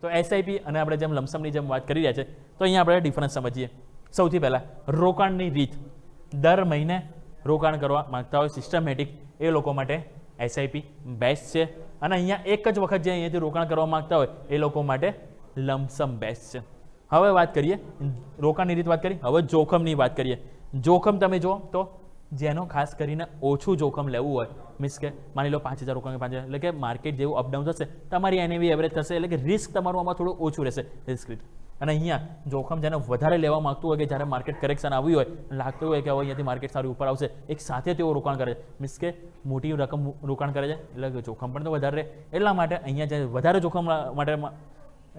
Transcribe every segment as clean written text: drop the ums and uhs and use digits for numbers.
તો એસઆઈપી અને આપણે જેમ લમસમની જેમ વાત કરી રહ્યા છે તો અહીંયા આપણે ડિફરન્સ સમજીએ. સૌથી પહેલાં રોકાણની રીત. દર મહિને રોકાણ કરવા માંગતા હોય સિસ્ટમેટિક એ લોકો માટે એસઆઈપી બેસ્ટ છે. અને અહીંયા એક જ વખત જે અહીંયાથી રોકાણ કરવા માંગતા હોય એ લોકો માટે લમસમ બેસ્ટ છે. હવે વાત કરીએ રોકાણની રીત વાત કરી. હવે જોખમની વાત કરીએ. જોખમ તમે જુઓ તો જેનો ખાસ કરીને ઓછું જોખમ લેવું હોય, મીન્સ કે માની લો 5,000 રોકાણ 5,000 એટલે કે માર્કેટ જેવું અપડાઉન થશે તમારી એનએવી એવરેજ થશે એટલે કે રિસ્ક તમારું આમાં થોડું ઓછું રહેશે રિસ્ક રીત. અને અહીંયા જોખમ જેને વધારે લેવા માંગતું હોય કે જ્યારે માર્કેટ કરેક્શન આવ્યું હોય લાગતું હોય કે હવે અહીંયાથી માર્કેટ સારી ઉપર આવશે એક સાથે તેઓ રોકાણ કરે છે, મીન્સ કે મોટી રકમ રોકાણ કરે છે એટલે જોખમ પણ તો વધારે રહે. એટલા માટે અહીંયા જે વધારે જોખમ માટે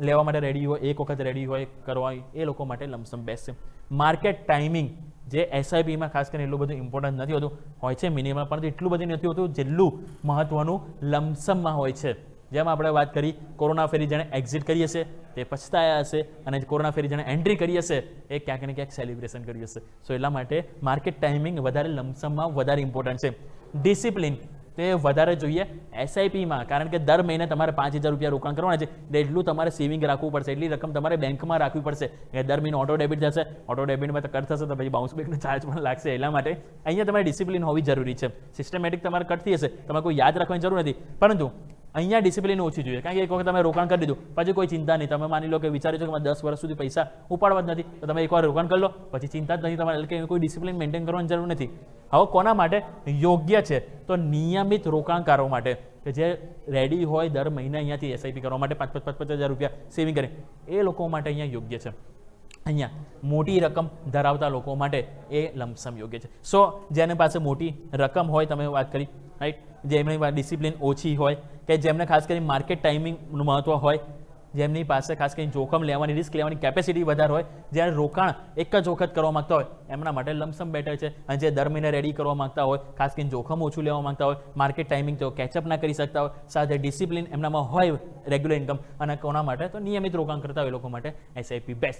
લેવા માટે રેડી હોય એક વખત રેડી હોય કરવા એ લોકો માટે લમસમ બેસ્ટ છે. માર્કેટ ટાઈમિંગ જે એસઆઈપીમાં ખાસ કરીને એટલું બધું ઇમ્પોર્ટન્ટ નથી હોતું, હોય છે મિનિમમ પરંતુ એટલું બધું નથી હોતું જેટલું મહત્વનું લમસમમાં હોય છે. જેમ આપણે વાત કરી કોરોના ફેરી જેણે એક્ઝિટ કરી હશે તે પછતાયા હશે અને કોરોના ફેરી જેણે એન્ટ્રી કરી હશે એ ક્યાંક ને ક્યાંક સેલિબ્રેશન કર્યું હશે. સો એટલા માટે માર્કેટ ટાઈમિંગ વધારે લમસમમાં વધારે ઇમ્પોર્ટન્ટ છે. ડિસિપ્લિન તે વધારે જોઈએ એસઆઈપીમાં, કારણ કે દર મહિને તમારે 5,000 રૂપિયા રોકાણ કરવાના છે એટલું તમારે સેવિંગ રાખવું પડશે, એટલી રકમ તમારે બેંકમાં રાખવી પડશે. દર મહિને ઓટો ડેબિટ થશે, ઓટો ડેબિટમાં તો કટ થશે તો પછી બાઉન્સ બેકનો ચાર્જ પણ લાગશે. એટલા માટે અહીંયા તમારે ડિસિપ્લિન હોવી જરૂરી છે. સિસ્ટમેટિક તમારે કટતી હશે તમારે કોઈ યાદ રાખવાની જરૂર નથી, પરંતુ અહીંયા ડિસિપ્લિન ઓછી જોઈએ. કારણ કે એક વખત તમે રોકાણ કરી દીધું પછી કોઈ ચિંતા નહીં. તમે માની લો કે વિચાર્યું છે કે 10 વર્ષ સુધી પૈસા ઉપાડવા જ નથી તો તમે એકવાર રોકાણ કરી લો પછી ચિંતા જ નથી તમારે, એટલે કે કોઈ ડિસિપ્લિન મેન્ટેન કરવાની જરૂર નથી. હવે કોના માટે યોગ્ય છે તો નિયમિત રોકાણકારો માટે કે જે રેડી હોય દર મહિને અહીંયાથી એસઆઈપી કરવા માટે 5,000 રૂપિયા સેવિંગ કરે એ લોકો માટે અહીંયા યોગ્ય છે. અહીંયા મોટી રકમ ધરાવતા લોકો માટે એ લમસમ યોગ્ય છે. સો જેને પાસે મોટી રકમ હોય તમે વાત કરી રાઈટ, જેમની ડિસિપ્લિન ઓછી હોય કે જેમને ખાસ કરીને માર્કેટ ટાઈમિંગનું મહત્વ હોય, જેમની પાસે ખાસ કરીને જોખમ લેવાની રિસ્ક લેવાની કેપેસિટી વધારે હોય, જ્યારે રોકાણ એક જ વખત કરવા માંગતા હોય એમના માટે લમસમ બેટર છે. અને જે દર મહિને રેડી કરવા માંગતા હોય ખાસ કરીને જોખમ ઓછું લેવા માંગતા હોય, માર્કેટ ટાઈમિંગ તેઓ કેચઅપ ના કરી શકતા હોય, સાથે ડિસિપ્લિન એમનામાં હોય રેગ્યુલર ઇન્કમ અને કોના માટે તો નિયમિત રોકાણ કરતા હોય એ લોકો માટે એસઆઈપી બેસ્ટ.